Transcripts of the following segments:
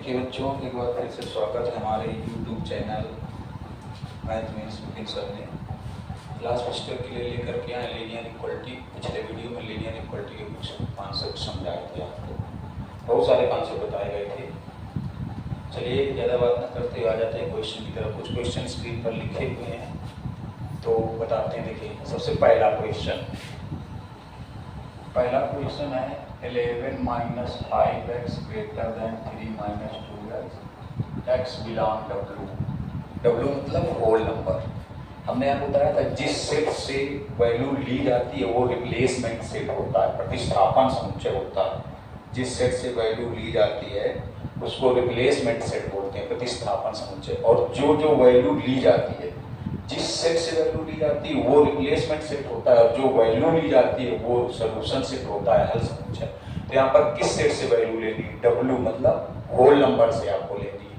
Okay बच्चों, एक बार फिर से स्वागत है हमारे यूट्यूब चैनल मैथ में स्पोकन सर ने। क्लास फर्स्ट ईयर के लिए लेकर के आए लीनियर इक्वलिटी। पिछले वीडियो में लीनियर इक्वलिटी के कुछ कॉन्सेप्ट समझाए थे आपको, बहुत सारे कॉन्सेप्ट बताए गए थे। चलिए ज़्यादा बात न करते हुए आ जाते हैं क्वेश्चन की तरफ। कुछ क्वेश्चन स्क्रीन पर लिखे हुए हैं तो बताते हैं। देखिए सबसे पहला क्वेश्चन है 11 minus 5x greater than 3 minus 2x x belong W। W मतलब होल नंबर। हमने यहाँ बताया था जिस सेट से वैल्यू ली जाती है वो रिप्लेसमेंट सेट होता है, प्रतिस्थापन समुच्चय होता है। जिस सेट से वैल्यू ली जाती है उसको रिप्लेसमेंट सेट बोलते हैं, प्रतिस्थापन समुच्चय। और जो वैल्यू ली जाती है, जिस सेट से वैल्यू ली जाती है वो रिप्लेसमेंट सेट होता है, और जो वैल्यू ली जाती है वो सोल्यूशन सेट होता है, हल समुच्चय। तो यहाँ पर किस सेट से वैल्यू लेनी है? W मतलब होल नंबर से आपको लेनी है।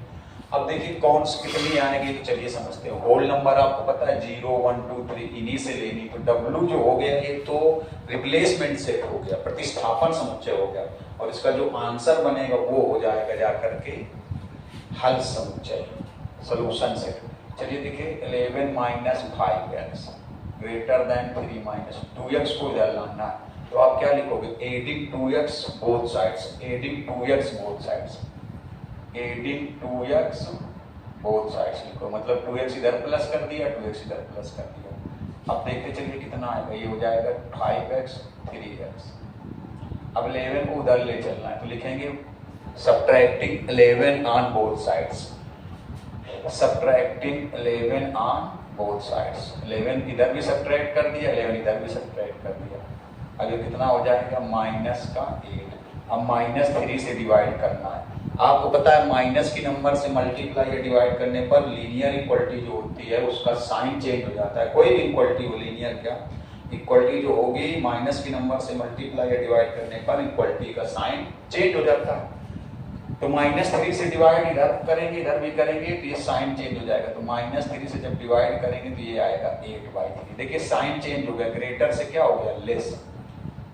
अब देखिए कौन कितनी आएंगी, तो चलिए समझते हैं। होल नंबर आपको पता है 0 1 2 3 इन्हीं से लेनी। तो W जो हो गया ये तो रिप्लेसमेंट सेट हो गया, प्रतिस्थापन समुच्चय हो गया, और इसका जो आंसर बनेगा वो हो जाएगा जाकर के हल समुच्चय, सोल्यूशन सेट। चलिए देखिए 11 minus 5x greater than 3 minus 2x को इधर लाना है। तो आप क्या लिखोगे? Adding 2x both sides, adding 2x both sides, adding 2x both sides लिखो। मतलब 2x इधर प्लस कर दिया, 2x इधर प्लस कर दिया। अब देखते चलिए कितना आएगा। ये हो जाएगा 5x 3x। अब 11 को उधर ले चलना है तो लिखेंगे subtracting 11 on both sides, subtracting 11 on both sides. 11 इधर भी सब्ट्रैक्ट कर दिया, 11 इधर भी सब्ट्रैक्ट कर दिया। अब ये कितना हो जाएगा? माइनस का 8। अब माइनस 3 से डिवाइड करना है। आपको पता है माइनस की नंबर से मल्टीप्लाई या डिवाइड करने पर लीनियर इक्वलिटी जो होती है उसका साइन चेंज हो जाता है। कोई भी इक्वलिटी हो, लीनियर क्या, इक्वलिटी जो होगी माइनस की नंबर से मल्टीप्लाई या डिवाइड करने पर इक्वलिटी का साइन चेंज हो जाता है। तो माइनस 3 से डिवाइड इधर करेंगे, इधर भी करेंगे तो ये साइन चेंज हो जाएगा। तो माइनस 3 से जब डिवाइड करेंगे तो ये आएगा 8/3। देखिए साइन चेंज हो गया, ग्रेटर से क्या हो गया? लेस।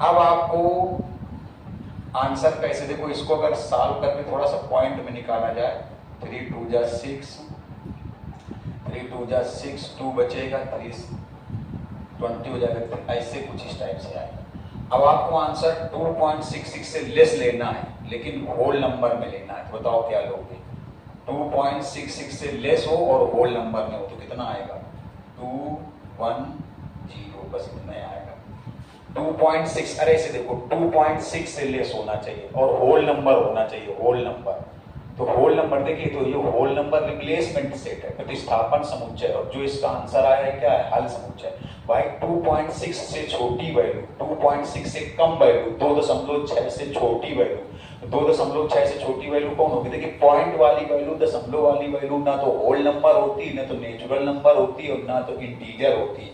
अब आपको आंसर कैसे, देखो इसको अगर सॉल्व करके थोड़ा सा पॉइंट में निकाला जाए, 3 2 जा 6, 3 2 जा 6, 2 बचेगा, 3 20 हो जाएगा। ऐसे कुछ इस टाइप से आएगा। अब आपको आंसर 2.66 से लेस लेना है, लेकिन होल नंबर में लेना है। तो बताओ क्या लोगे? 2.66 से लेस हो और होल नंबर में हो तो कितना आएगा? 210, बस इतना आएगा। 2.6, अरे इसे देखो 2.6 से लेस होना चाहिए और होल नंबर होना चाहिए, होल नंबर। तो होल नंबर देखिए, तो ये होल नंबर रिप्लेसमेंट सेट है, प्रतिस्थापन समुच्चय। और जो इसका आंसर आया है क्या है? हल समुच्चय। भाई 2.6 से छोटी वैल्यू, 2.6 से कम वैल्यू, 2.6 से छोटी वैल्यू, 2.6 से छोटी वैल्यू कौन होगी? देखिए पॉइंट वाली वैल्यू, दशमलव वाली वैल्यू ना तो होल नंबर होती, ना तो नेचुरल नंबर होती, और ना तो इंटीजर होती।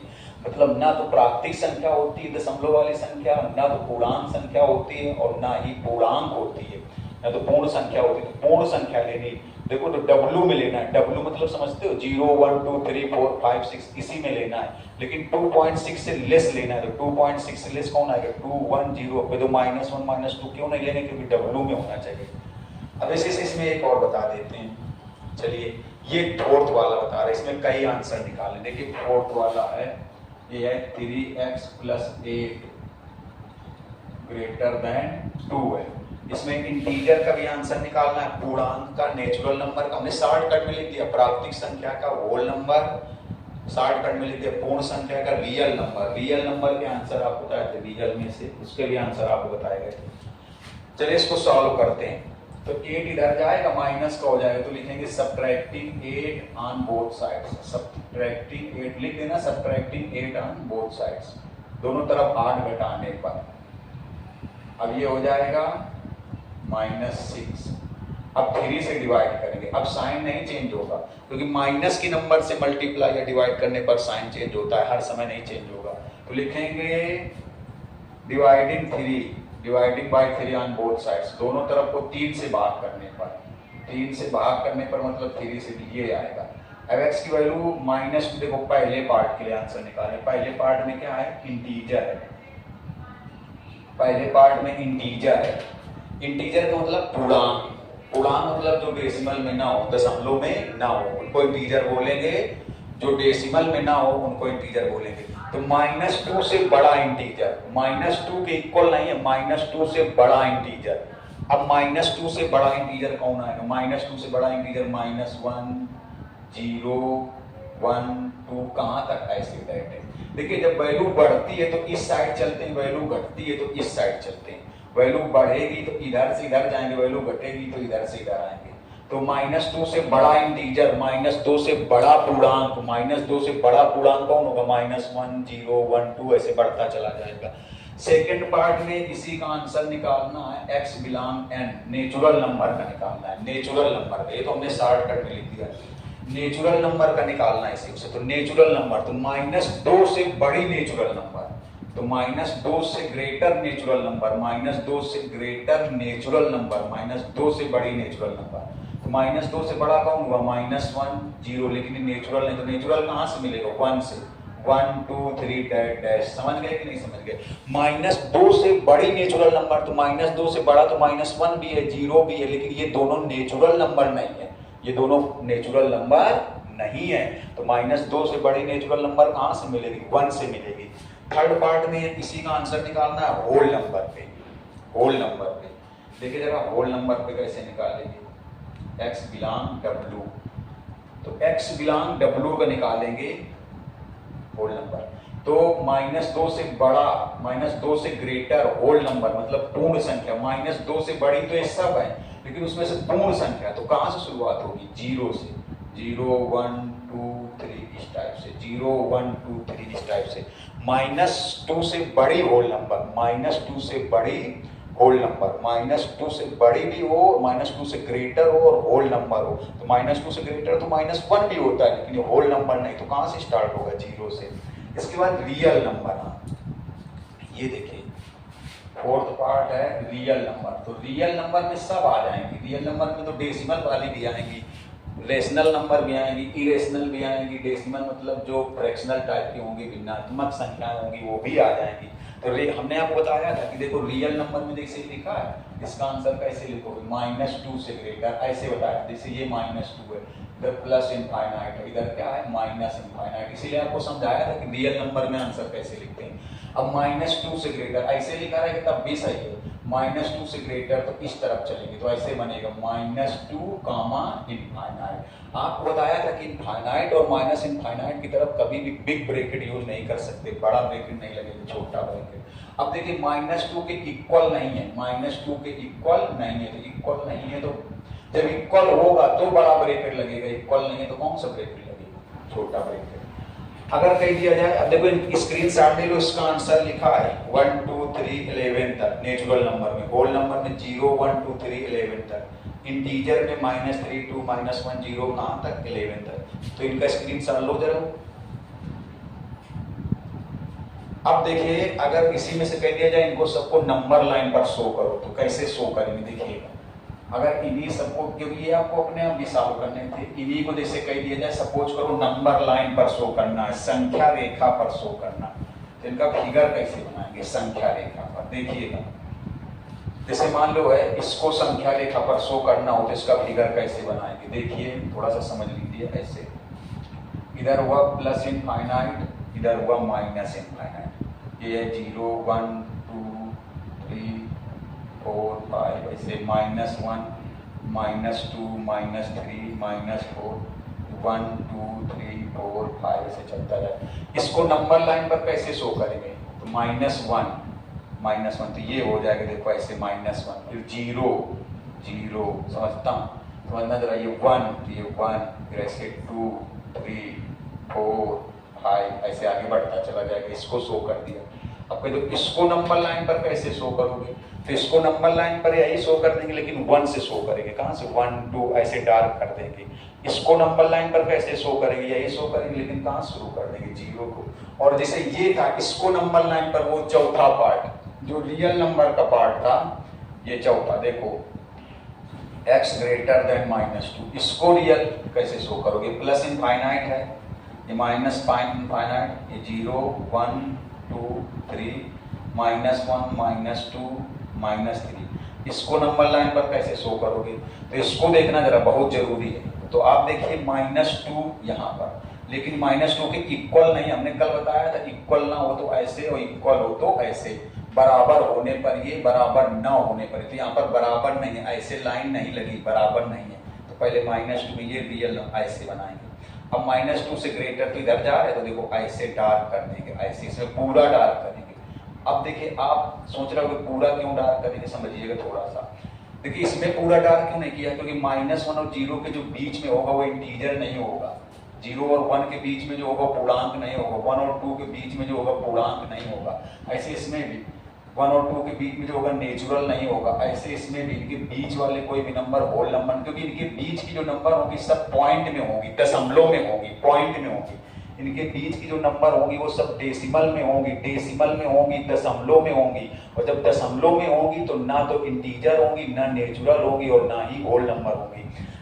मतलब ना तो प्राकृतिक संख्या होती है दशमलव वाली संख्या, ना तो पूर्णांक संख्या होती है, और ना ही पूर्णांक होती है, ना तो पूर्ण संख्या होती है। तो पूर्ण संख्या लेनी, देखो तो W में लेना है। W मतलब समझते हो? 0 1 2 3 4 5 6 इसी में लेना है। लेकिन 2.6 से लेस लेना है। तो 2.6 से लेस कौन आएगा? 2 1 0 पे। तो -1 -2 क्यों नहीं लेने? क्योंकि W में होना चाहिए। अब इसमें एक और बता देते हैं। चलिए ये फोर्थ वाला बता रहे, इसमें कई आंसर निकालें। देखिए फोर्थ वाला है, ये है 3x + 8 ग्रेटर देन 2 है। इसमें इंटीजर का भी आंसर निकालना है, पूर्णांक का, नेचुरल नंबर का। हमने शॉर्टकट में लिख दिया, प्राकृतिक संख्या का होल नंबर, शॉर्टकट में लिख दिया पूर्ण संख्या का रियल नंबर। रियल नंबर के आंसर आपको बताए थे, रियल में से उसके भी आंसर आपको बताए गए थे। चलिए इसको सॉल्व करते हैं। तो 8 इधर जाएगा, माइनस का हो जाएगा, तो लिखेंगे subtracting 8 on both sides. Subtracting 8 लिख देना, सब्ट्रैक्टिंग 8 ऑन बोथ साइड्स, दोनों तरफ 8 घटाने पर। अब ये हो जाएगा -6। अब 3 से डिवाइड करेंगे। अब साइन नहीं चेंज होगा, क्योंकि माइनस की नंबर से मल्टीप्लाई या डिवाइड करने पर साइन चेंज होता है, हर समय नहीं चेंज होगा। तो लिखेंगे dividing by 3 on both sides, दोनों तरफ को 3 से भाग करने पर। 3 से भाग करने पर मतलब 3 से ये आएगा। अब x की वैल्यू -2, देखो पहले पार्ट के लिए आंसर निकाले। पहले पार्ट में क्या है? इंटीजर है। पहले पार्ट में इंटीजर है। इंटीजर का मतलब पूर्णांक, पूर्णांक मतलब जो डेसिमल में ना हो, दशमलव में ना हो, उनको इंटीजर बोलेंगे। जो डेसिमल में ना हो उनको इंटीजर बोलेंगे। तो -2 से बड़ा इंटीजर, -2 के इक्वल नहीं है, -2 से बड़ा इंटीजर। अब -2 से बड़ा इंटीजर कौन आएगा? -2 से बड़ा इंटीजर -1, 0, 1, 2 कहाँ तक ऐसे बैठे। देखिए जब वैल्यू बढ़ती है तो इस साइड चलते हैं, वैल्यू घटती है तो इस साइड चलते हैं। वैल्यू बढ़ेगी तो इधर से इधर जाएंगे, वैल्यू घटेगी तो इधर से इधर आएंगे। तो -2 से बड़ा इंटीजर, -2 से बड़ा पूर्णांक, -2 से बड़ा पूर्णांक कौन होगा? -1, 0, 1, 2 ऐसे बढ़ता चला जाएगा। सेकेंड पार्ट में इसी का आंसर निकालना है, x belong n, natural number का निकालना है। नेचुरल नंबर, ये तो हमने शॉर्टकट में लिख दिया। नेचुरल नंबर का निकालना है इसी से। तो नेचुरल नंबर, तो -2 से बड़ी नेचुरल नंबर, तो -2 से ग्रेटर नेचुरल नंबर, -2 से ग्रेटर नेचुरल नंबर, -2 से बड़ी नेचुरल नंबर। तो -2 से बड़ा कौन हुआ? -1, 0, लेकिन नेचुरल नहीं, तो नेचुरल कहाँ से मिलेगा? 1 से। 1, 2, 3 डैश। समझ गए कि नहीं समझ गए? -2 से बड़ी नेचुरल नंबर, तो -2 से बड़ा तो -1 भी है, 0 भी है, लेकिन ये दोनों नेचुरल नंबर नहीं है, ये दोनों नेचुरल नंबर नहीं है। तो -2 से बड़ी नेचुरल नंबर कहाँ से मिलेगी? 1 से मिलेगी। थर्ड पार्ट में इसी का आंसर निकालना है होल नंबर पे। होल नंबर पे देखिए जरा, होल नंबर पे कैसे निकालेंगे? x बिलोंग w, तो x बिलोंग w का निकालेंगे होल नंबर। तो -2 से बड़ा, -2 से ग्रेटर होल नंबर मतलब पूर्ण संख्या। -2 से बड़ी तो ये सब है, लेकिन उसमें से पूर्ण संख्या तो कहाँ से शुरुआत होगी? 0 से। 0, 1, 2, 3 इस टाइप से, 0, 1, 2, 3 इस टाइप से। -2 से बड़ी होल नंबर, -2 से बड़ी होल नंबर, -2 से बड़ी भी हो, -2 से ग्रेटर हो और होल नंबर हो। तो -2 से ग्रेटर तो -1 भी होता है, लेकिन ये होल नंबर नहीं। तो कहाँ से स्टार्ट होगा? 0 से। इसके बाद रियल नंबर, ये देखिए फोर्थ पार्ट है रियल नंबर। तो रियल नंबर में सब आ जाएंगे। रियल नंबर में तो डेसिमल वाली भी आएंगी, रेशनल नंबर भी आएंगी, इरेशनल भी आएंगी। डेसिमल मतलब जो फ्रैक्शनल टाइप की होंगी, भिन्नात्मक संख्याएं होंगी, वो भी आ जाएंगी। तो हमने आपको बताया था कि देखो रियल नंबर में जैसे लिखा है, इसका आंसर कैसे लिखोगे? -2 से ग्रेटर, ऐसे बताया। जैसे ये -2 है, इधर प्लस इनफाइनाइट है, इधर क्या है? Minus infinite. इसीलिए आपको समझाया था कि रियल नंबर में आंसर कैसे लिखते हैं। अब -2 से ग्रेटर ऐसे लिखा रहेगा तब भी सही है। -2 से ग्रेटर तो इस तरफ चलेंगे, तो ऐसे बनेगा -2, इनफाइनाइट। आपको बताया था कि इनफाइनाइट और माइनस इनफाइनाइट की तरफ कभी भी बिग ब्रैकेट यूज नहीं कर सकते, बड़ा ब्रैकेट नहीं लगेगा, छोटा ब्रैकेट। अब देखिए -2 के इक्वल नहीं है, -2 के इक्वल नहीं है, तो इक्वल नहीं है तो जब इक्वल होगा तो बड़ा ब्रैकेट लगेगा, इक्वल नहीं है तो कौन सा ब्रैकेट लगेगा? छोटा ब्रैकेट। अगर कह दिया जाए, अब देखो स्क्रीनशॉट ले लो, इसका आंसर लिखा है 1, 2, 3, 11 तक नेचुरल नंबर में। होल नंबर में 0, 1, 2, 3, 11 तक। इंटीजर में -3, 2, -1, 0 कहाँ तक? 11 तक। तो इनका स्क्रीनशॉट लो जरा। अब देखिए अगर इसी में से कह दिया जाए इनको सबको नंबर लाइन पर शो करो, तो कैसे शो करेंगे? देखिएगा, अगर इन्हीं सबको, क्योंकि ये आपको अपने आप भी सॉल्व करने थे, इन्हीं को जैसे कह दिया जाए सपोज करो नंबर लाइन पर शो करना है, संख्या रेखा पर शो करना, तो इनका फिगर कैसे बनाएंगे? संख्या रेखा पर देखिएगा, जैसे मान लो है इसको संख्या रेखा पर शो करना हो तो इसका फिगर कैसे बनाएंगे? देखिए थोड़ा सा समझ लीजिए। ऐसे इधर हुआ प्लस इनफाइनाइट, इधर हुआ माइनस इनफाइनाइट। ये 0, 1, 2, 3, 4, 5 ऐसे -1, -2, -3, -4, 1, 2, 3, 4, 5 ऐसे चलता जाए। इसको नंबर लाइन पर कैसे शो करेंगे? तो -1, तो ये हो जाएगा, देखो ऐसे -1, फिर 0, 0 समझना जरा, ये 1, तो ये 1, फिर ऐसे 2, 3, 4, 5 ऐसे आगे बढ़ता चला जाएगा। इसको शो कर दिया। अब कह दो इसको नंबर लाइन पर कैसे शो करोगे? तो इसको नंबर लाइन पर यही शो कर देंगे, लेकिन 1 से शो करेंगे। कहाँ से? 1, 2 ऐसे डार्क कर देंगे। इसको नंबर लाइन पर कैसे शो करेंगे? यही शो करेंगे, लेकिन कहाँ शुरू कर देंगे? 0 को। और जैसे ये था, इसको नंबर लाइन पर वो चौथा पार्ट जो रियल नंबर का पार्ट था, ये चौथा देखो x ग्रेटर देन -2, इसको रियल कैसे शो करोगे? प्लस इनफाइनाइट है, ये माइनस इनफाइनाइट, ये 0, 1, 2, 3, -1, -2, -3। इसको नंबर लाइन पर कैसे शो करोगे, तो इसको देखना जरा बहुत जरूरी है। तो आप देखिए -2 यहाँ पर, लेकिन -2 के इक्वल नहीं, हमने कल बताया था इक्वल ना हो तो ऐसे और इक्वल हो तो ऐसे, बराबर होने पर ये, बराबर ना होने पर, तो यहाँ पर बराबर नहीं है, ऐसे लाइन नहीं लगी, बराबर नहीं है, तो पहले -2 में ये रियल ऐसे बनाएंगे। अब -2 से ग्रेटर तो इधर जा रहे हैं, तो देखो ऐसे डार्क कर देंगे, ऐसे इसमें पूरा डार्क करेंगे। अब देखिए आप सोच रहे हो कि पूरा क्यों डार्क करेंगे, समझिएगा थोड़ा सा। देखिए इसमें पूरा डार्क क्यों नहीं किया, क्योंकि -1 और 0 के जो बीच में होगा वो इंटीजर नहीं होगा, 0 और 1 के बीच में जो होगा पूर्णांक नहीं होगा, 1 और 2 के बीच में जो होगा पूर्णांक नहीं होगा, ऐसे इसमें भी 1 और 2 के बीच में जो होगा नेचुरल नहीं होगा, ऐसे इसमें भी इनके बीच वाले कोई भी नंबर होल नंबर, क्योंकि इनके बीच की जो नंबर होगी सब पॉइंट में होगी, दशमलव में होगी, पॉइंट में होगी। इनके बीच की जो नंबर होंगी वो सब डेसिमल में होंगी, डेसिमल में होंगी, दशमलव में होंगी, और जब दशमलव में होंगी तो ना तो इंटीजर होंगी, ना नेचुरल होंगी, और ना ही होल नंबर होंगी।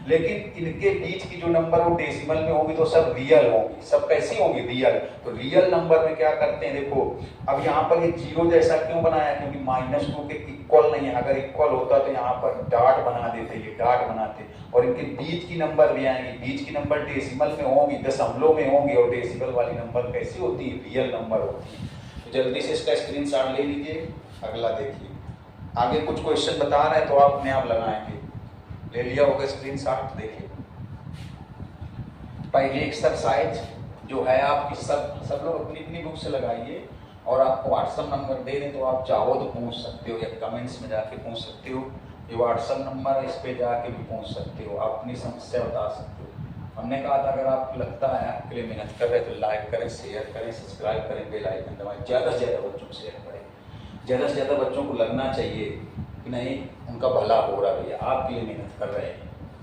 लेकिन इनके बीच की जो नंबर वो डेसिमल में होगी तो सब रियल होंगी, सब कैसी होंगी, रियल। तो रियल नंबर में क्या करते हैं, देखो अब यहाँ पर ये 0 जैसा क्यों बनाया, क्योंकि -2 के इक्वल नहीं है, अगर इक्वल होता तो यहाँ पर डॉट बना देते, ये डॉट बनाते, और इनके बीच की नंबर भी आएंगी, बीच की नंबर डेसिमल में होंगी, दशमलव में होंगी, और डेसिमल वाली नंबर कैसी होती है, रियल नंबर होती है। तो जल्दी से इसका स्क्रीनशॉट ले लीजिए। अगला देखिए, आगे कुछ क्वेश्चन बता रहे हैं तो आप अपने आप लगाएंगे, ले लिया होगा स्क्रीनशॉट। देखिए पहली एक्सरसाइज जो है आपकी, सब लोग अपनी अपनी बुक से लगाइए, और आपको व्हाट्सएप नंबर दे दें तो आप चाहो तो पूछ सकते हो, या कमेंट्स में जाके पूछ सकते हो, ये व्हाट्सएप नंबर है, इस पे जाके भी पूछ सकते हो, आप अपनी समस्या बता सकते हो। हमने कहा था अगर आपको लगता है आपके लिए मेहनत कर रहे तो लाइक करें, शेयर करें, सब्सक्राइब करें, बेल आइकन दबाएं, ज़्यादा से ज़्यादा बच्चों को शेयर करें। ज़्यादा से ज़्यादा बच्चों को लगना चाहिए कि नहीं उनका भला हो रहा है, आपके लिए मेहनत कर रहे हैं,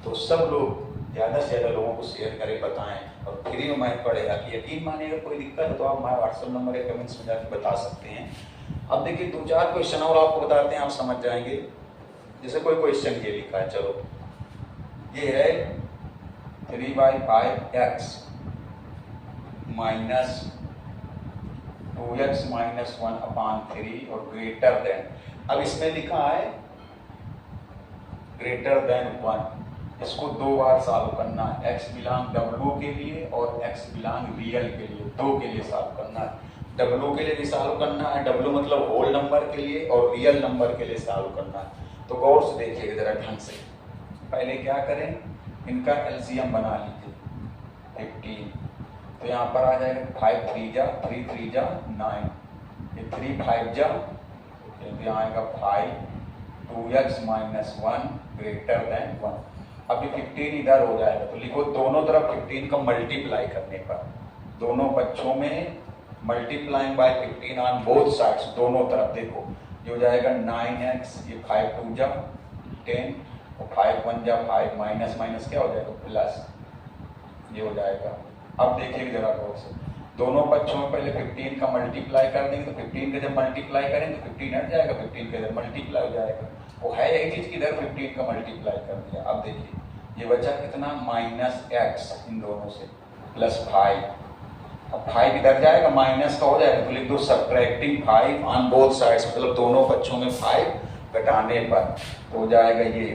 तो सब लोग ज़्यादा से ज़्यादा लोगों को शेयर करें, बताएं, और फ्री में मैथ पढ़ेगा कि यकीन मानिए अगर कोई दिक्कत है तो आप हमारा व्हाट्सएप नंबर या कमेंट्स में जाकर बता सकते हैं। अब देखिए 2-4 क्वेश्चन और आपको बताते हैं, आप समझ जाएंगे। जैसे कोई क्वेश्चन ये लिखा है, चलो ये है 3/5x माइनस 2x माइनस 1/3 और ग्रेटर देन, अब इसमें लिखा है ग्रेटर देन 1, इसको 2 बार सॉल्व करना है, x बिलोंग W के लिए और x बिलोंग रियल के लिए, 2 के लिए सॉल्व करना है। W के लिए भी सॉल्व करना है, W मतलब होल नंबर के लिए, और रियल नंबर के लिए सॉल्व करना है। तो गौर से देखिएगा जरा ढंग से। पहले क्या करें, इनका एलसीएम बना लीजिए 15, तो यहाँ पर आ जाएगा 5 3 जा 3 3 जा 9, ये 3 5 जा, यहाँ आएगा 5, 2x माइनस 1 ग्रेटर देन 1। अब ये 15 इधर हो जाएगा, तो लिखो दोनों तरफ 15 का मल्टीप्लाई करने पर, दोनों बच्चों में multiplying by 15 on both sides, दोनों तरफ देखो ये हो जाएगा 9x, ये 5 2 जा 10, और 5 1 जा 5, माइनस माइनस क्या हो जाएगा प्लस, ये हो जाएगा। अब देखिए जरा गौर से, दोनों पक्षों में पहले 15 का मल्टीप्लाई कर देंगे, तो 15 का जब मल्टीप्लाई करेंगे तो 15 हट जाएगा, 15 का इधर मल्टीप्लाई हो जाएगा, वो है यही चीज की इधर 15 का मल्टीप्लाई कर दिया। अब देखिए ये बचा कितना, -x इन दोनों से प्लस 5, अब 5 इधर जाएगा, माइनस का हो जाएगा, तो लिख दो सब्ट्रैक्टिंग 5 ऑन बोथ साइड्स, मतलब दोनों पक्षों में 5 घटाने पर, तो हो जाएगा ये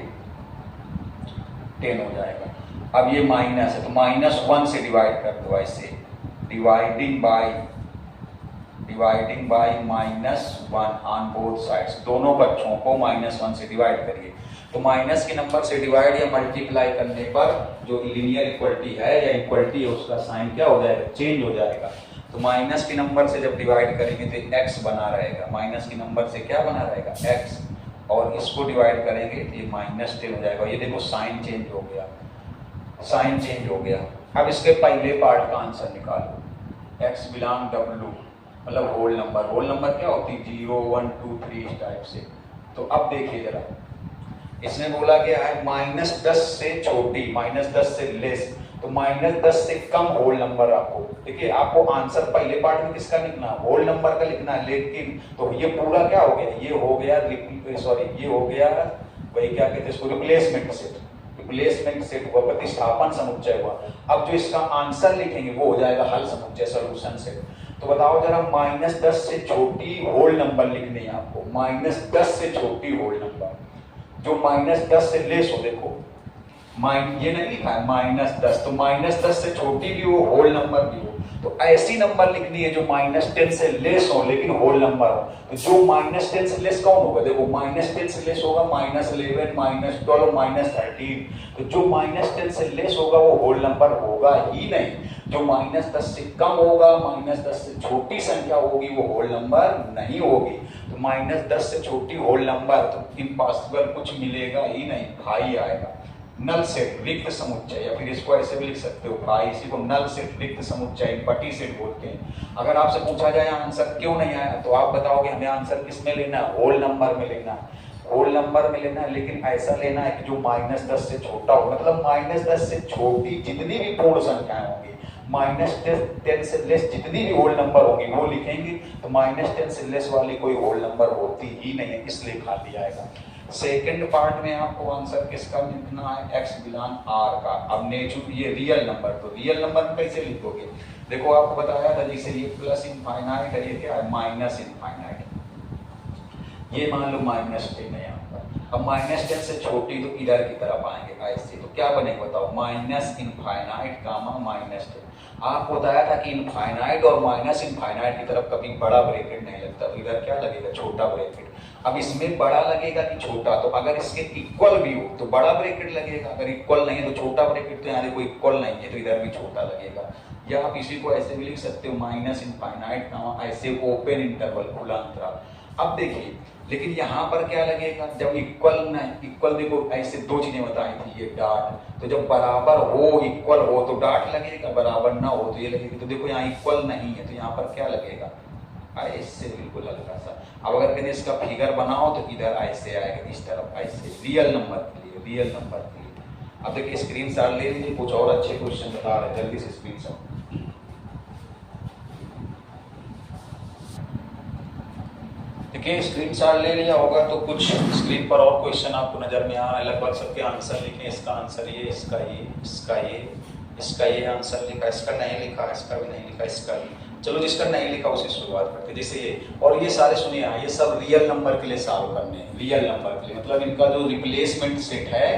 10 हो जाएगा। अब ये माइनस है तो -1 से डिवाइड कर दो, ऐसे dividing by -1 on both sides, दोनों पक्षों को -1 से डिवाइड करिए। तो माइनस के नंबर से डिवाइड या मल्टीप्लाई करने पर जो लीनियर इक्वलिटी है या इक्वलिटी है उसका साइन क्या हो जाएगा, चेंज हो जाएगा। तो माइनस के नंबर से जब डिवाइड करेंगे तो x बना रहेगा, माइनस के नंबर से क्या बना रहेगा x, और इसको डिवाइड करेंगे तो ये -10 हो जाएगा। ये देखो साइन चेंज हो गया, साइन चेंज हो गया। अब इसके पहले पार्ट का आंसर निकालो, x बिलोंग W मतलब होल नंबर, होल नंबर क्या होती है 0 1 2 3 इस टाइप से। तो अब देखिए जरा, इसमें बोला गया है -10 से छोटी, -10 से लेस, तो -10 से कम होल नंबर आपको, देखिए आपको आंसर पहले पार्ट में किसका लिखना है, होल नंबर का लिखना है, लेकिन तो ये पूरा क्या हो गया, ये हो गया ये हो गया वही क्या कहते हैं इसको, रिप्लेसमेंट सेट, रिप्लेसमेंट सेट हुआ, प्रतिस्थापन समुच्चय हुआ। अब जो इसका आंसर लिखेंगे वो हो जाएगा हल समुच्चय, सॉल्यूशन सेट। तो बताओ जरा, -10 से छोटी होल नंबर लिखने हैं आपको, -10 से छोटी होल नंबर, जो -10 से लेस हो, देखो ये नहीं लिखा है -10, तो -10 से छोटी भी हो, होल नंबर भी हो, तो ऐसी नंबर लिखनी है जो -10 से लेस हो लेकिन होल नंबर हो। तो जो -10 से लेस कौन होगा, देखो -10 से लेस होगा -11, -12, -13, तो जो -10 से लेस होगा वो होल नंबर होगा ही नहीं। जो -10 से कम होगा, -10 से छोटी संख्या होगी, वो होल नंबर नहीं होगी। तो -10 से छोटी होल नंबर, तो इम्पॉसिबल कुछ मिलेगा ही नहीं, भाई आएगा। नल सेट रिक्त समुच्चय, या फिर इसको ऐसे भी लिख सकते हो भाई, इसी को नल सेट रिक्त समुच्चय पटी सेट बोलते हैं। अगर आपसे पूछा जाए आंसर क्यों नहीं आया, तो आप बताओगे हमें आंसर किस में लेना है, होल नंबर में लेना है, होल नंबर में लेना है, लेकिन ऐसा लेना है कि जो -10 से छोटा हो, मतलब -10 से छोटी जितनी भी पूर्ण संख्याएं होंगी, -10 से लेस जितनी भी होल नंबर होगी वो लिखेंगे। तो -10 से लेस वाली कोई होल नंबर होती ही नहीं है, इसलिए खाली आएगा। सेकंड पार्ट में आपको आंसर किसका लिखना है, x बिलोंग r का। अब नेचुरल ये रियल नंबर, तो रियल नंबर में कैसे लिखोगे, देखो आपको बताया था जैसे ये प्लस इनफाइनाइट है, ये क्या है माइनस इनफाइनाइट, ये मान लो -10 है यहाँ पर। अब -10 से छोटी तो इधर की तरफ आएंगे ऐसे, तो क्या बनेगा बताओ, माइनस इनफाइनाइट कामा -10। आपको बताया था कि इनफाइनाइट और माइनस इनफाइनाइट की तरफ कभी बड़ा ब्रैकेट नहीं लगता, तो इधर क्या लगेगा, छोटा ब्रैकेट। अब इसमें बड़ा लगेगा कि छोटा, तो अगर इसके इक्वल भी हो तो बड़ा ब्रैकेट लगेगा, अगर इक्वल नहीं है तो छोटा ब्रैकेट, तो यहाँ देखो इक्वल नहीं है तो इधर भी छोटा लगेगा। या आप इसी को ऐसे भी लिख सकते हो माइनस इनफाइनाइट कामा ऐसे ओपन इंटरवल खुला अंतराल। अब देखिए, लेकिन यहाँ पर क्या लगेगा, जब इक्वल नहीं, इक्वल देखो ऐसे दो चीजें बताई थी, ये डाट, तो जब बराबर हो, इक्वल हो तो डाट लगेगा, बराबर ना हो तो ये लगेगा। तो देखो यहाँ इक्वल नहीं है तो यहाँ पर क्या लगेगा, ऐसे बिल्कुल हल्का सा। अब अगर कहीं इसका फिगर बनाओ तो इधर ऐसे आएगा, इस तरफ ऐसे, रियल नंबर के लिए, रियल नंबर के लिए। अब देखिए स्क्रीन शॉट ले लीजिए, कुछ और अच्छे क्वेश्चन बता रहे हैं, जल्दी से स्क्रीन शॉट। देखिए स्क्रीन शॉट ले लिया होगा तो कुछ स्क्रीन पर और क्वेश्चन आपको नजर में आ रहा है, लगभग सबके आंसर लिखे, इसका आंसर ये, इसका ये, इसका ये, इसका ये आंसर लिखा, इसका नहीं लिखा, इसका भी नहीं लिखा, इसका भी। चलो जिसका नहीं लिखा उसे शुरुआत करते, जैसे ये, और ये सारे सुनिए, ये सब रियल नंबर के लिए सॉल्व करने हैं, रियल नंबर के लिए, मतलब इनका जो रिप्लेसमेंट सेट है,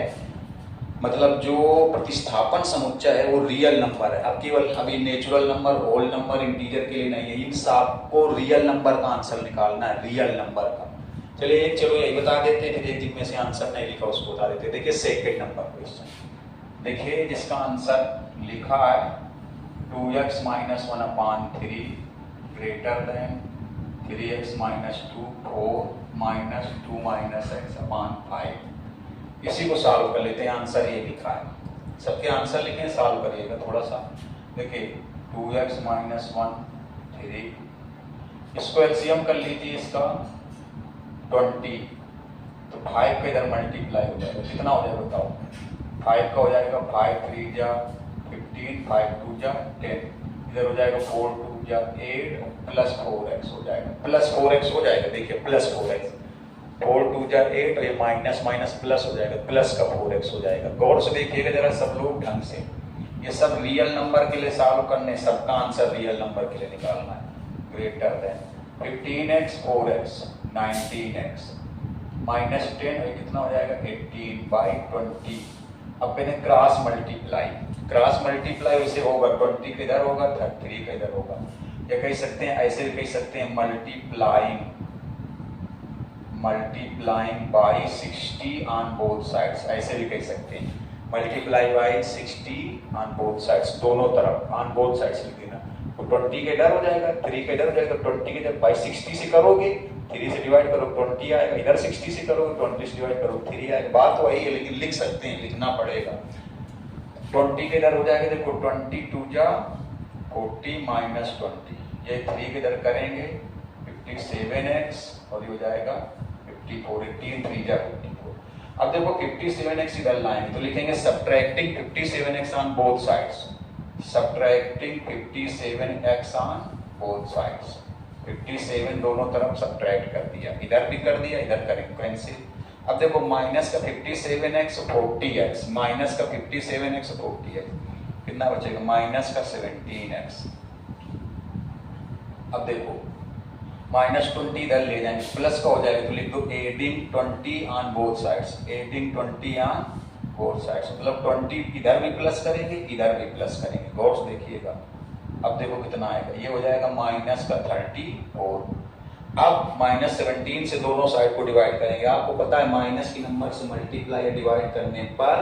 मतलब जो प्रतिस्थापन समुच्चय है वो रियल नंबर है। अब केवल अभी natural number, whole number, integer के लिए नहीं है, इन सबको रियल नंबर का आंसर निकालना है, रियल नंबर का। चलिए चलो यही बता देते हैं, फिर एक जिनमें से आंसर नहीं लिखा उसको बता देते। देखिए सेकंड नंबर क्वेश्चन, देखिए जिसका आंसर लिखा है 2x - 1/3 greater than 3x - 2 4 - 2 - x/5। इसी को सॉल्व कर लेते हैं, आंसर ये लिखा है, सबके आंसर लिखें, सॉल्व करिएगा थोड़ा सा। देखिए 2x - 1/3, इसको एलसीएम कर लीजिए, इसका 20, तो 5 का इधर मल्टीप्लाई हो जाएगा, कितना हो जाएगा बताओ, 5 का हो जाएगा 5 3 जा 15, 5 2 जा 10, इधर हो जाएगा 4 2 जा 8 प्लस 4x हो जाएगा, प्लस 4x हो जाएगा। देखिए प्लस 4x, 4 2 जा 8 और ये माइनस माइनस प्लस हो जाएगा, प्लस का 4x हो जाएगा। गौर से देखिएगा जरा सब लोग ढंग से, ये सब रियल नंबर के लिए सॉल्व करने, सबका आंसर रियल नंबर के लिए निकालना है। Greater than 15x 4x 19x -10 और कितना हो जाएगा 18/20। अब मैंने क्रॉस मल्टीप्लाई वैसे होगा, 20 का इधर होगा, 3 का इधर होगा, या कह सकते हैं ऐसे भी कह सकते हैं multiplying by 60 on both sides, ऐसे भी कह सकते हैं multiply by 60 on both sides, दोनों तरफ ऑन बोथ साइड्स लिख देना। तो 20 के इधर हो जाएगा, 3 के इधर हो जाएगा, 20 के जब बाई 60 से करोगे 3 से डिवाइड करो 20 आएगा, इधर 60 से करोगे 20 से डिवाइड करो 3 आएगा। बात वही है लेकिन लिख सकते हैं, लिखना पड़ेगा। 20 के इधर हो जाएगा, देखो 20 2 जा 40 -20, ये 3 के इधर करेंगे 57x और ये हो जाएगा 54, 18 3 जा 54। अब देखो 57x इधर लाएंगे तो लिखेंगे subtracting 57x on both sides, subtracting 57x on both sides, 57 दोनों तरफ सब्ट्रैक्ट कर दिया, इधर भी कर दिया, इधर करेंगे कैंसिल। अब देखो माइनस का 57x 40x, माइनस का 57x 40x, कितना बचेगा माइनस का 17x। अब देखो -20 इधर ले जाएंगे, प्लस का हो जाएगा तो लिख दो adding 20 on both sides, adding 20 on both sides, मतलब 20 इधर भी प्लस करेंगे इधर भी प्लस करेंगे। गौर से देखिएगा, अब देखो कितना आएगा, ये हो जाएगा माइनस का 34। अब -17 से दोनों साइड को डिवाइड करेंगे। आपको पता है माइनस की नंबर से मल्टीप्लाई या डिवाइड करने पर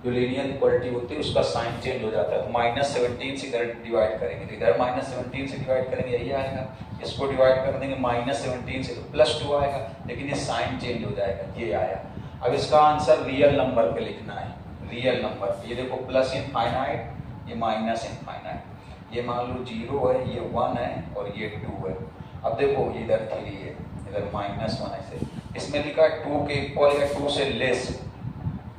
जो लीनियर इक्वालिटी होती है उसका साइन चेंज हो जाता है। तो -17 से इधर डिवाइड करेंगे तो इधर -17 से डिवाइड करेंगे यही आएगा, इसको डिवाइड कर देंगे -17 से तो +2 आएगा, लेकिन ये साइन चेंज हो जाएगा, ये आया। अब इसका आंसर रियल नंबर पे लिखना है, रियल नंपर। ये देखो प्लस इनफाइनाइट, ये माइनस इनफाइनाइट, ये मान लो 0 है, ये 1 है और ये 2 है। अब देखो इधर 3 है, इधर -1 है, इसमें लिखा है 2 के इक्वल या 2 से लेस,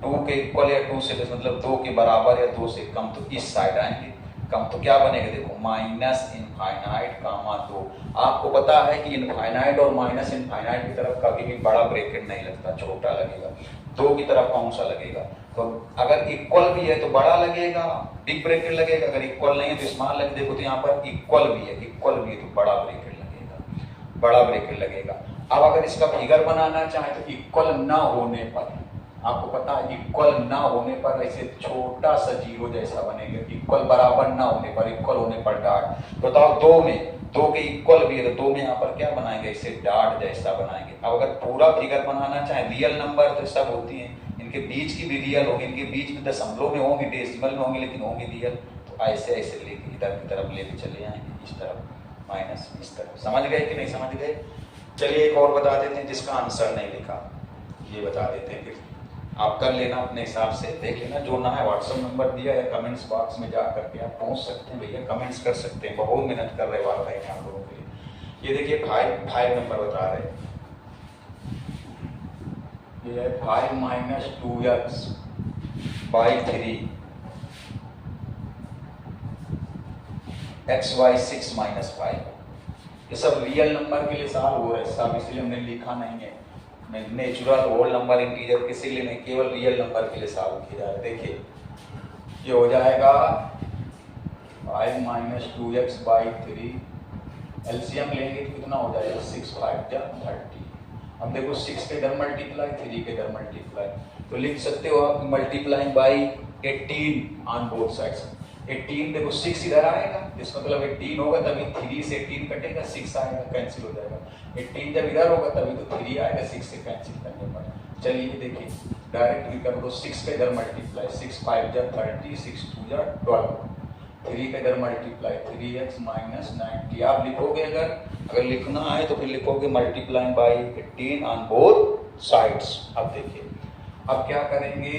2 के इक्वल या 2 से लेस मतलब 2 के बराबर या 2 से कम, तो इस साइड आएंगे कम, तो क्या बनेगा देखो माइनस इनफाइनाइट कामा 2। आपको पता है कि इनफाइनाइट और माइनस इनफाइनाइट की तरफ कभी भी बड़ा ब्रैकेट नहीं लगता, छोटा लगेगा। 2 की तरफ कौन सा लगेगा, तो अगर इक्वल भी है तो बड़ा लगेगा, बिग ब्रैकेट लगेगा, अगर इक्वल नहीं है तो स्मॉल लगेगा। देखो तो यहाँ पर इक्वल भी है, इक्वल भी है तो बड़ा ब्रैकेट लगेगा, बड़ा ब्रैकेट लगेगा। अब अगर इसका फिगर बनाना चाहे तो इक्वल ना होने पर, आपको पता है इक्वल ना होने पर ऐसे छोटा सा 0 जैसा बनेगा, इक्वल बराबर ना होने पर, इक्वल होने पर डॉट। बताओ 2 में 2 के इक्वल भी है तो 2 में यहाँ पर क्या बनाएंगे, इसे डॉट जैसा बनाएंगे। अब अगर पूरा फिगर बनाना चाहे, रियल नंबर तो सब होती हैं, इनके बीच की भी रियल होगी, इनके बीच में दशमलव में होंगी, डेसिमल में होंगी, लेकिन होंगी रियल। तो ऐसे ऐसे लेके इधर की तरफ लेके चले जाएंगे, इस तरफ माइनस, इस तरफ। समझ गए कि नहीं समझ गए? चलिए एक और बता देते हैं जिसका आंसर नहीं लिखा, ये बता देते हैं, फिर आप कर लेना अपने हिसाब से, देख लेना। जो ना है व्हाट्सएप नंबर दिया या कमेंट्स बॉक्स में जा करके आप पहुंच सकते हैं, भैया कमेंट्स कर सकते हैं, बहुत मेहनत कर रहे वाला है आप लोगों के लिए। ये देखिए 5 नंबर बता रहे हैं, ये है 5 - 2x / 3 xy 6 - 5। ये सब रियल नंबर के लिए सॉल्व हो रहा है सब, इसलिए हमने लिखा नहीं है। नेचुरल होल नंबर इंटीजर किसी लिए नहीं, केवल रियल नंबर के लिए सॉल्व किया जा रहा है। देखिए ये हो जाएगा 5 - 2x / 3, एलसीएम लेंगे तो कितना हो जाएगा 6 × 5 = 30। अब देखो 6 के इधर मल्टीप्लाई, 3 के इधर मल्टीप्लाई, तो लिख सकते हो आप multiplying by 18 on both sides. 18 देखो 6 इधर आएगा, इसका मतलब 18 होगा तभी 3 से 18 कटेगा, 6 आएगा, कैंसिल हो जाएगा। 18 जब इधर होगा तभी तो 3 आएगा 6 से कैंसिल करने पर। चलिए देखिए डायरेक्ट भी कर दो, 6 का इधर मल्टीप्लाई, 6 × 5 = 30, 6 × 2 = 12, 3 का इधर मल्टीप्लाई, 3x - 90। आप लिखोगे अगर लिखना है तो फिर लिखोगे multiplying by 18 on both sides. अब देखिए अब क्या करेंगे,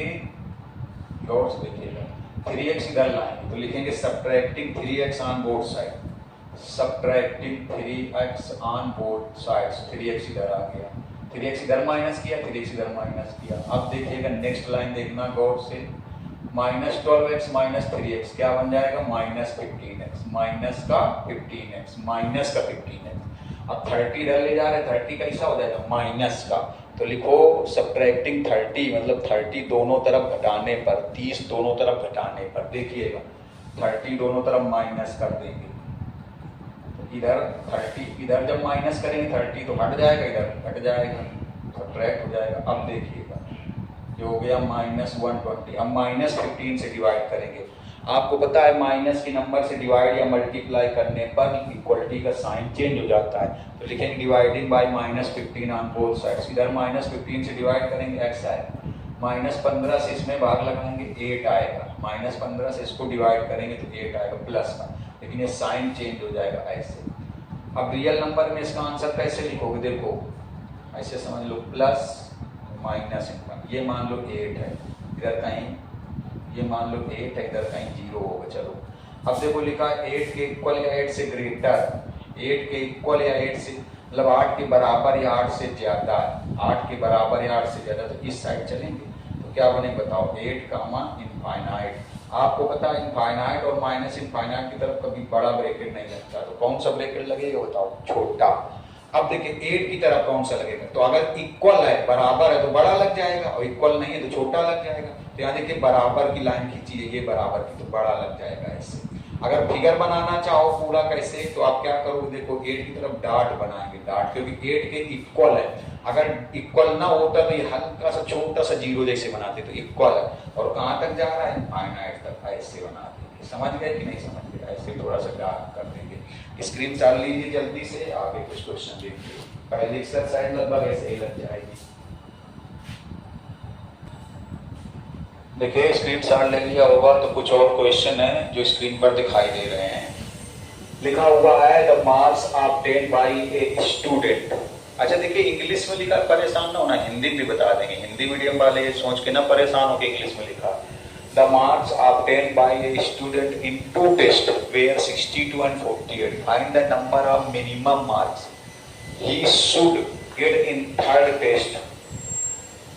गौर से देखिएगा, 3x इधर लाएंगे तो लिखेंगे subtracting 3x on both side, subtracting 3x on both sides. 3x इधर आ गया, 3x इधर माइनस किया, 3x इधर माइनस किया। अब देखिएगा नेक्स्ट लाइन देखना गौर से, -12x - 3x क्या बन जाएगा, -15x, माइनस का 15x, माइनस का 15x। अब 30 इधर ले जा रहे हैं, 30 कैसा हो जाएगा माइनस का, तो लिखो सब्ट्रैक्टिंग 30 मतलब 30 दोनों तरफ घटाने पर, 30 दोनों तरफ घटाने पर। देखिएगा 30 दोनों तरफ माइनस कर देंगे, इधर 30 इधर जब माइनस करेंगे 30 तो हट जाएगा, इधर हट जाएगा, सब्ट्रैक्ट हो जाएगा। अब देखिएगा जो हो गया -120। अब -15 से डिवाइड करेंगे। आपको पता है माइनस के नंबर से डिवाइड या मल्टीप्लाई करने पर इक्वलिटी का साइन चेंज हो जाता है, तो लिखेंगे dividing by -15 on both sides. इधर -15 से डिवाइड करेंगे x आएगा, -15 से इसमें भाग लगाएंगे 8 आएगा, -15 से इसको डिवाइड करेंगे तो 8 आएगा प्लस का, लेकिन ये साइन चेंज हो जाएगा ऐसे। अब रियल नंबर में इसका आंसर कैसे लिखोगे, देखो ऐसे समझ लो, प्लस माइनस, ये मान लो 8 है, इधर कहीं ये मान लो 8 है, इधर कहीं 0 होगा। चलो अब देखो लिखा 8 के इक्वल या 8 से ग्रेटर, 8 के इक्वल या 8 से मतलब 8 के बराबर या 8 से ज्यादा, 8 के बराबर या 8 से ज्यादा, तो इस साइड चलेंगे तो क्या बने बताओ, 8 कामा इनफाइनाइट। आपको पता है इनफाइनाइट और माइनस इनफाइनाइट की तरफ कभी बड़ा ब्रैकेट नहीं लगता, तो कौन सा ब्रैकेट लगेगा बताओ, छोटा। अब देखिए 8 की तरफ कौन सा लगेगा, तो अगर इक्वल है बराबर है तो बड़ा लग जाएगा, और इक्वल नहीं है तो छोटा लग जाएगा। तो यहाँ देखिए बराबर की लाइन खींची है, ये बराबर की, तो बड़ा लग जाएगा ऐसे। अगर फिगर बनाना चाहो पूरा कैसे, तो आप क्या करोगे, देखो 8 की तरफ डॉट बनाएंगे, डॉट, क्योंकि 8 के इक्वल है। अगर इक्वल ना होता तो ये हल्का सा छोटा सा जीरो जैसे बनाते, तो इक्वल है। और कहाँ तक जा रहा है, फाइनाइट तक, ऐसे बना देंगे। समझ गए कि नहीं समझ गए, ऐसे थोड़ा सा डार्क कर देंगे। स्क्रीन चाल लीजिए जल्दी से, आगे कुछ क्वेश्चन देखिए। पहली एक्सरसाइज लगभग ऐसे ही लग जाएगी। देखिए स्क्रीन शॉट ले लिया होगा तो कुछ और क्वेश्चन है जो स्क्रीन पर दिखाई दे रहे हैं। लिखा हुआ है the marks obtained by a student. अच्छा देखिए इंग्लिश में लिखा, परेशान ना होना, हिंदी भी बता देंगे। हिंदी मीडियम वाले ये सोच के ना परेशान हो के इंग्लिश में लिखा। The marks obtained by a student in 2 test were 62 and 48, find the number of minimum marks he should get in third test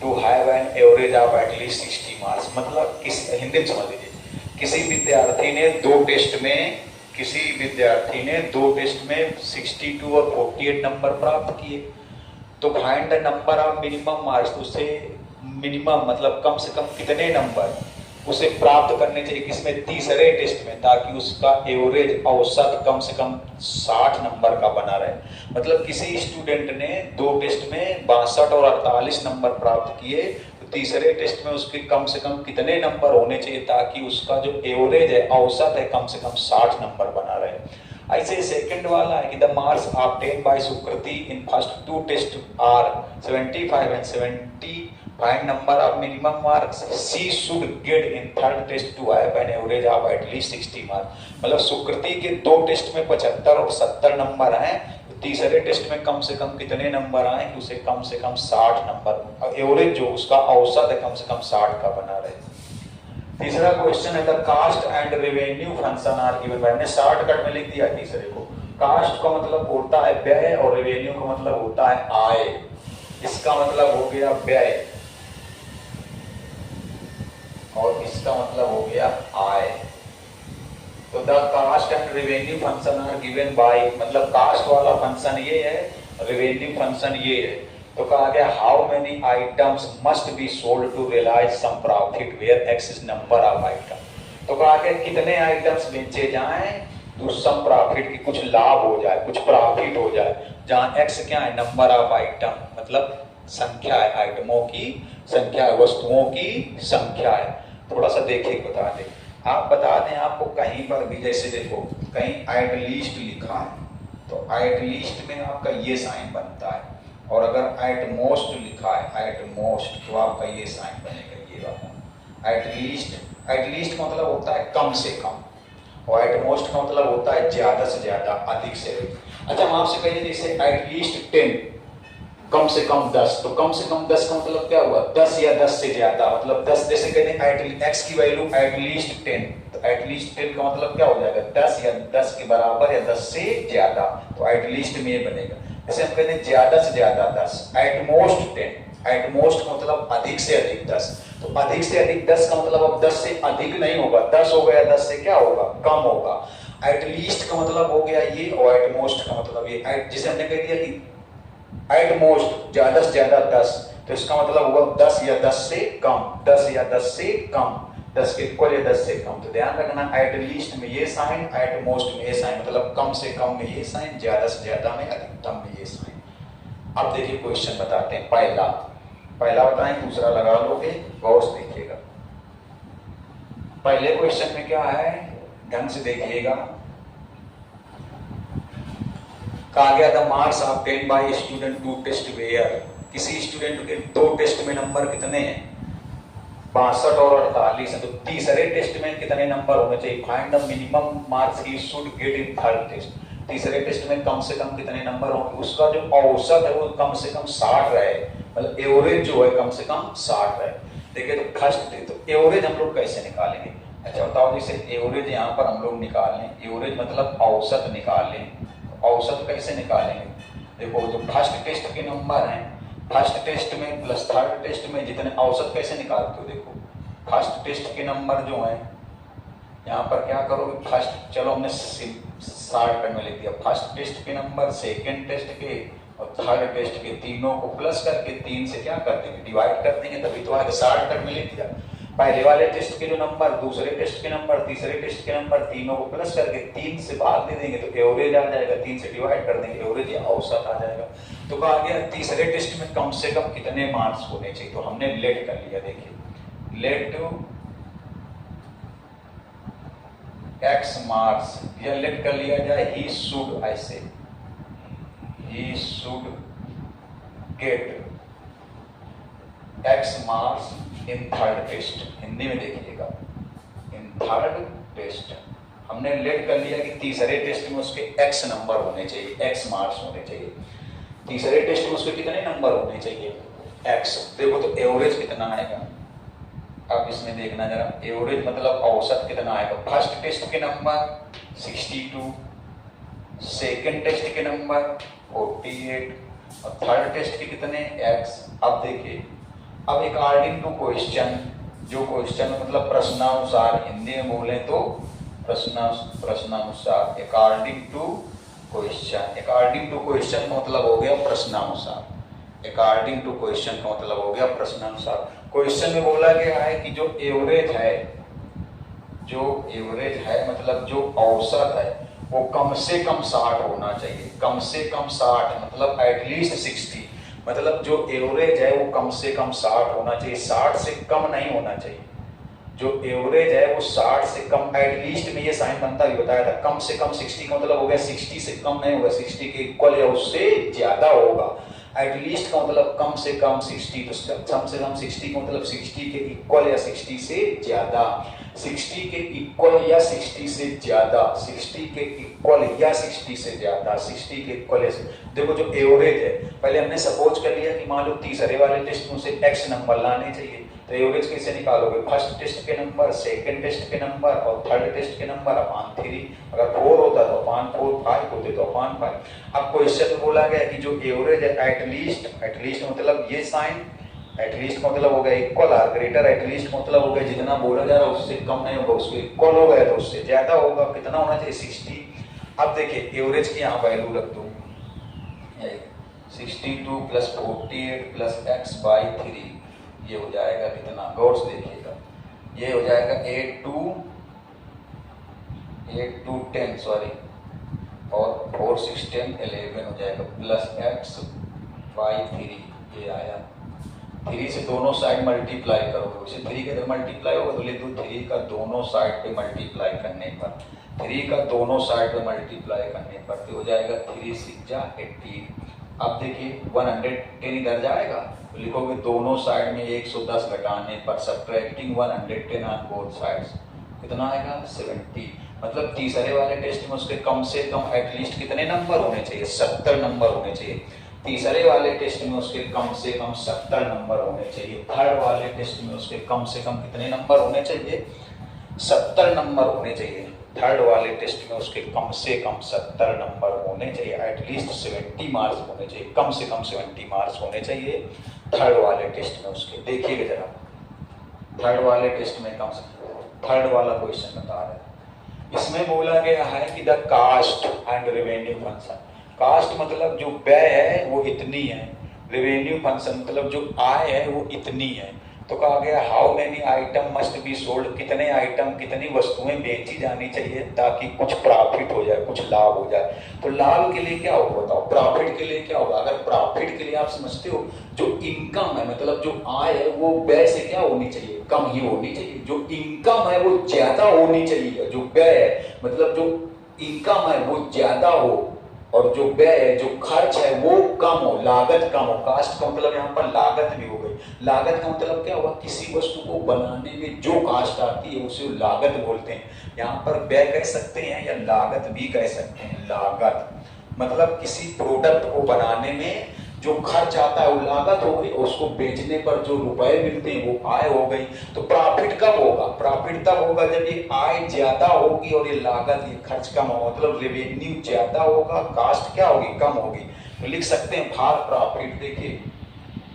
to have an average of at least 60 marks. मतलब हिंदी में समझ लीजिए, किसी विद्यार्थी ने दो टेस्ट में 62 और 48 नंबर प्राप्त किए, तो find the number of minimum marks, उसे मिनिमम मतलब कम से कम कितने नंबर उसे प्राप्त करने चाहिए, किसमें, तीसरे टेस्ट में, ताकि उसका एवरेज औसत कम से कम 60 नंबर का बना रहे। मतलब किसी स्टूडेंट ने दो टेस्ट में 62 और 48 नंबर प्राप्त किए, तो तीसरे टेस्ट में उसके कम से कम कितने नंबर होने चाहिए ताकि उसका जो एवरेज है, औसत है, कम से कम 60 नंबर बना रहे। ऐसे सेकंड वाला है कि the marks obtained by Sukriti in first 2 test are 75 and 70, find number of minimum marks she should get in third test to have an average of at least 60 marks. मतलब सुकृति के दो टेस्ट में 75 और 70 नंबर हैं, तो तीसरे टेस्ट में कम से कम कितने नंबर आए कि उसे कम से कम 60 नंबर, एवरेज जो उसका औसत है कम से कम 60 का बना रहे। तीसरा क्वेश्चन है the cost and revenue function are given. मैंने शॉर्टकट में लिख दिया तीसरे को। कास्ट का मतलब होता है व्यय और रेवेन्यू का मतलब होता है आय। इसका मतलब हो गया व्यय और इसका मतलब हो गया आय। तो the cost and revenue function are given by, मतलब कास्ट वाला फंक्शन ये है, रेवेन्यू फंक्शन ये है। तो कहा गया how many items must be sold to realize some profit where x is number of item. तो कहा गया कितने आइटम्स बेचे जाएं तो सम प्रॉफिट की कुछ लाभ हो जाए, कुछ प्रॉफिट हो जाए, जहां एक्स क्या है, नंबर ऑफ आइटम, मतलब संख्या है, आइटमों की संख्या है, वस्तुओं की संख्या है। थोड़ा सा देखिए बता दें, आप बता दें आपको कहीं पर भी, जैसे देखो कहीं एट लीस्ट लिखा है तो एट लीस्ट में आपका ये साइन बनता है, और अगर एट मोस्ट लिखा है, एट मोस्ट, तो आपका ये साइन बनेगा, ये वाला। एट लीस्ट का मतलब होता है कम से कम, और एट मोस्ट का मतलब होता है ज्यादा से ज्यादा, अधिक से अधिक। अच्छा हम आपसे कहिए जैसे एट लीस्ट 10, कम से कम 10, तो कम से कम 10 का मतलब क्या हुआ, 10 या 10 से ज्यादा, मतलब 10, जैसे कहते हैं एक्स की वैल्यू एट लीस्ट 10, तो एट लीस्ट 10 का मतलब क्या हो जाएगा, 10 या 10 के बराबर या 10 से ज्यादा, तो एट लीस्ट में ये बनेगा। जैसे हम कहते हैं ज्यादा से ज्यादा 10, एट मोस्ट 10, एट मोस्ट का मतलब अधिक से अधिक 10, तो अधिक से अधिक 10 का मतलब अब 10 से अधिक नहीं होगा, 10 हो गया, 10 से क्या होगा, कम होगा। एट लीस्ट का मतलब हो गया ये, और एट मोस्ट का मतलब ये। जिसे हमने कह दिया कि एट मोस्ट ज्यादा से ज्यादा 10, तो इसका मतलब होगा 10 या 10 से कम, 10 या 10 से कम, 10 के इक्वल या 10 से कम। तो ध्यान रखना एट लीस्ट में ये साइन, एट मोस्ट में ये साइन, मतलब कम से कम में ये साइन, ज्यादा से ज्यादा में, अधिकतम में ये साइन। अब देखिए क्वेश्चन बताते हैं। पहला बताएं, दूसरा लगा लोगे, गौर से देखिएगा। पहले क्वेश्चन में क्या है, ढंग से देखिएगा। कहा गया the marks obtained by student 2 test were, किसी स्टूडेंट के 2 टेस्ट में नंबर कितने हैं, 62 और 48 है, तो तीसरे टेस्ट में कितने नंबर होने चाहिए, find the minimum marks he should get in third test. तीसरे टेस्ट में कम से कम कितने नंबर होंगे, उसका जो औसत है वो कम से कम 60 रहे, मतलब एवरेज जो है कम से कम 60 रहे। देखिए तो फर्स्ट, तो एवरेज हम लोग कैसे निकालेंगे। अच्छा बताओ, जैसे एवरेज यहाँ पर हम लोग निकाल लें, एवरेज मतलब औसत निकाल लें, औसत कैसे निकालेंगे। देखो जो फर्स्ट टेस्ट के नंबर हैं, फर्स्ट टेस्ट में प्लस थर्ड टेस्ट में जितने, औसत कैसे निकालते हो, देखो फर्स्ट टेस्ट के नंबर जो हैं, यहाँ पर क्या करोगे, फर्स्ट, चलो हमने शॉर्टकट में लिख दिया, फर्स्ट टेस्ट के नंबर, सेकेंड टेस्ट के और थर्ड टेस्ट के, तीनों को प्लस करके 3 से क्या कर देंगे, डिवाइड कर देंगे, तभी तो आगे शॉर्टकट में लिख दिया। पहले वाले टेस्ट के जो नंबर, दूसरे टेस्ट के नंबर, तीसरे टेस्ट के नंबर, तीनों को प्लस करके 3 से भाग दे देंगे तो एवरेज आ जाएगा, 3 से डिवाइड कर देंगे एवरेज या औसत आ जाएगा। तो कहा गया तीसरे टेस्ट में कम से कम कितने मार्क्स होने चाहिए, तो हमने लेट कर लिया। देखिए लेट x मार्क्स, या लेट कर लिया जाए ही शुड, ऐसे he should get x marks in third test. Hindi में देखिएगा इन थर्ड टेस्ट। हमने लेट कर लिया कि तीसरे टेस्ट में उसके x नंबर होने चाहिए, x मार्क्स होने चाहिए। तीसरे टेस्ट में उसके कितने नंबर होने चाहिए, x। देखो तो एवरेज कितना आएगा, अब इसमें देखना जरा, एवरेज मतलब औसत कितना आएगा। फर्स्ट टेस्ट के नंबर 62, सेकंड टेस्ट के नंबर 48 और थर्ड टेस्ट के कितने x। अब देखिए, अब अकॉर्डिंग टू क्वेश्चन, जो क्वेश्चन मतलब प्रश्नानुसार, हिंदी में बोले तो प्रश्नानुसार, according to question. According to question का मतलब हो गया प्रश्नानुसार, अकॉर्डिंग टू क्वेश्चन का मतलब हो गया प्रश्नानुसार। क्वेश्चन में बोला गया है कि जो एवरेज है, जो एवरेज है मतलब जो औसत है वो कम से कम 60 होना चाहिए, कम से कम 60 मतलब एटलीस्ट 60, मतलब जो एवरेज है वो कम से कम 60 होना चाहिए, 60 से कम नहीं होना चाहिए। जो एवरेज है वो 60 से कम, एटलीस्ट में ये साइन बनता भी बताया था, कम से कम 60 का मतलब हो गया 60 से कम नहीं होगा, 60 के इक्वल या उससे ज्यादा होगा। एटलीस्ट का मतलब कम से कम 60, तो कम से कम 60 का मतलब 60 के इक्वल या 60 से ज्यादा, 60 के इक्वल या 60 से ज्यादा, 60 के इक्वल या 60 से ज्यादा, 60 के इक्वल। देखो जो एवरेज है, पहले हमने सपोज कर लिया कि मान लो तीसरे वाले टेस्ट में से x नंबर लाने चाहिए, तो एवरेज कैसे निकालोगे, फर्स्ट टेस्ट के नंबर, सेकंड टेस्ट के नंबर और थर्ड टेस्ट के नंबर अपॉन 3। अगर 4 होता तो अपॉन 4, 5 होते तो अपॉन 5। अब क्वेश्चन में बोला गया कि जो एवरेज है एटलीस्ट, एटलीस्ट मतलब ये साइन, एटलीस्ट का मतलब हो गया इक्वल आर ग्रेटर, एटलीस्ट का मतलब हो गया जितना बोला जा रहा है उससे कम नहीं होगा, उसके इक्वल हो गया तो उससे ज्यादा होगा। कितना होना चाहिए, 60। अब देखिए एवरेज की यहाँ वैल्यू रख दो, 62 प्लस 48 प्लस x/3, ये हो जाएगा कितना, गौर से देखिएगा, ये हो जाएगा 8 to 10 सॉरी, और 4 6 10 11 हो जाएगा, प्लस x/3 ये आया। 3 से दोनों साइड मल्टीप्लाई करोगे, उसे 3 के अंदर मल्टीप्लाई होगा तो ले दो, 3 का दोनों साइड पे मल्टीप्लाई करने पर, 3 का दोनों साइड पे मल्टीप्लाई करने पर तो हो जाएगा 3 6 18। अब देखिए 110 इधर जाएगा तो लिखोगे दोनों साइड में 110 घटाने पर, सब्ट्रैक्टिंग 110 ऑन बोथ साइड्स, कितना आएगा 70। मतलब तीसरे वाले टेस्ट में उसके कम से कम एटलीस्ट कितने नंबर होने चाहिए, 70 नंबर होने चाहिए। तीसरे वाले टेस्ट में उसके कम से कम 70 नंबर होने चाहिए। थर्ड वाले टेस्ट में उसके कम से कम कितने नंबर होने चाहिए, 70 नंबर होने चाहिए। थर्ड वाले टेस्ट में उसके कम से कम 70 नंबर होने चाहिए, एटलीस्ट 70 मार्क्स होने चाहिए, कम से कम 70 मार्क्स होने चाहिए थर्ड वाले टेस्ट में उसके। देखिएगा जरा, थर्ड वाले टेस्ट में कम से थर्ड वाला क्वेश्चन बता रहे हैं, इसमें बोला गया है कि the cost and revenue function. Cost मतलब जो व्यय है वो इतनी है, रेवेन्यू फंक्शन मतलब जो आय है वो इतनी है। तो कहा गया how many item must be sold, कितने आइटम कितनी वस्तुएं बेची जानी चाहिए ताकि कुछ प्रॉफिट हो जाए, कुछ लाभ हो जाए। तो लाभ के लिए क्या होगा बताओ, प्रॉफिट के लिए क्या होगा। अगर प्रॉफिट के लिए आप समझते हो जो इनकम है मतलब जो आय है वो व्यय से क्या होनी चाहिए, कम ही होनी चाहिए। जो इनकम है वो ज्यादा होनी चाहिए, जो व्यय है मतलब जो इनकम है वो ज्यादा हो और जो व्यय है जो खर्च है वो कम हो, लागत कम हो। कास्ट का मतलब यहाँ पर लागत भी हो गई। लागत का मतलब क्या हुआ, किसी वस्तु को बनाने में जो कास्ट आती है उसे लागत बोलते हैं। यहाँ पर व्यय कह सकते हैं या लागत भी कह सकते हैं। लागत मतलब किसी प्रोडक्ट को बनाने में जो खर्च आता है वो लागत हो गई, उसको बेचने पर जो रुपए मिलते हैं वो आय हो गई। तो प्रॉफिट कब होगा, प्रॉफिट तब होगा जब ये आय ज्यादा होगी और ये लागत ये खर्च कम होगा, मतलब रेवेन्यू ज्यादा होगा, कास्ट क्या होगी, कम होगी। तो लिख सकते हैं फार प्रॉफिट। देखिए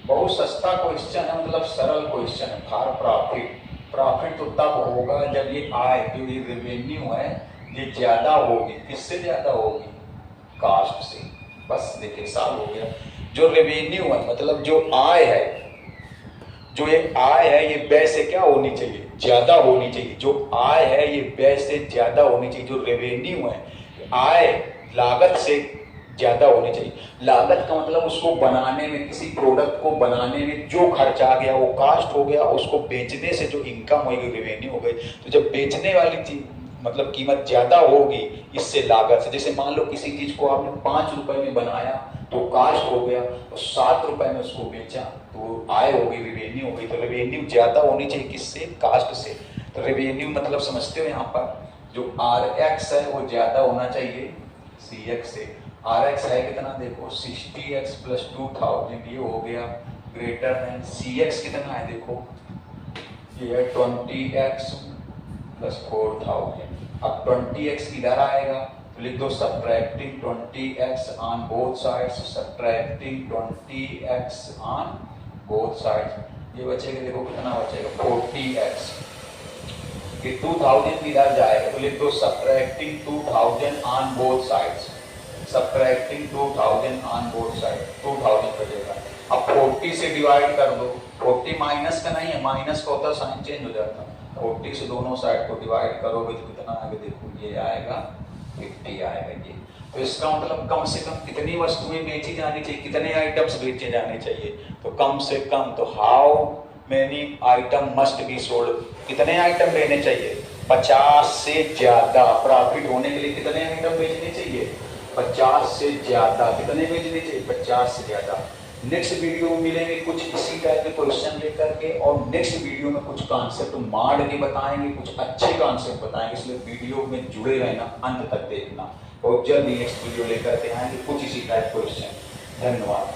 बहुत सस्ता क्वेश्चन है, मतलब सरल क्वेश्चन है। फार प्रॉफिट, प्रॉफिट तो तब होगा जब ये आय जो ये रेवेन्यू है ये ज्यादा होगी। किससे ज्यादा होगी, कास्ट से। बस देखिए साल हो गया। जो रेवेन्यू है मतलब जो आय है जो ये आय है ये व्यय से क्या होनी चाहिए, ज्यादा होनी चाहिए। जो आय है ये व्यय से ज्यादा होनी चाहिए। जो रेवेन्यू है, आय लागत से ज्यादा होनी चाहिए। लागत का मतलब उसको बनाने में, किसी प्रोडक्ट को बनाने में जो खर्चा आ गया वो कास्ट हो गया, उसको बेचने से जो इनकम होगी रेवेन्यू हो गई। तो जब बेचने वाली चीज मतलब कीमत ज्यादा होगी इससे लागत से, जैसे मान लो किसी चीज को आपने 5 रुपए में बनाया तो कास्ट हो गया, तो 7 रुपए में उसको बेचा तो आय हो गई, रेवेन्यू हो गई। तो रेवेन्यू ज्यादा होनी चाहिए किससे, कास्ट से। तो रेवेन्यू मतलब समझते हो यहाँ पर जो RX है वो ज्यादा होना चाहिए CX से। RX है कितना देखो 60x + 2000, ये हो गया ग्रेटर देन। CX कितना है देखो ये है 20x + 4000। अब 20x इधर आएगा तो लिख दो subtracting 20x on both sides, subtracting 20x on both sides. ये बचेगा देखो कितना बचेगा 40x। ये 2000 इधर जाएगा तो लिख दो subtracting 2000 on both sides, subtracting 2000 on both side, 2000 बचेगा। अब 40 से डिवाइड कर दो, 40 माइनस का नहीं है, माइनस का होता साइन चेंज हो जाता। 40 से दोनों साइड को डिवाइड करोगे तो कितना आएगा देखो ये आएगा 50 आएगा ये। तो इसका मतलब कम से कम कितनी वस्तुएं बेची जानी चाहिए, कितने आइटम्स बेचे जाने चाहिए। तो कम से कम, तो how many item must be sold, कितने आइटम लेने चाहिए 50 से ज्यादा। प्रॉफिट होने के लिए कितने आइटम बेचने चाहिए 50 से ज्यादा। कितने बेचने चाहिए 50 से ज्यादा। नेक्स्ट वीडियो में मिलेंगे कुछ इसी टाइप के क्वेश्चन लेकर के, और नेक्स्ट वीडियो में कुछ कॉन्सेप्ट मार के बताएंगे, कुछ अच्छे कॉन्सेप्ट बताएंगे, इसलिए वीडियो में जुड़े रहना, अंत तक देखना। और जल्दी नेक्स्ट वीडियो लेकर के आएंगे कुछ इसी टाइप क्वेश्चन। धन्यवाद।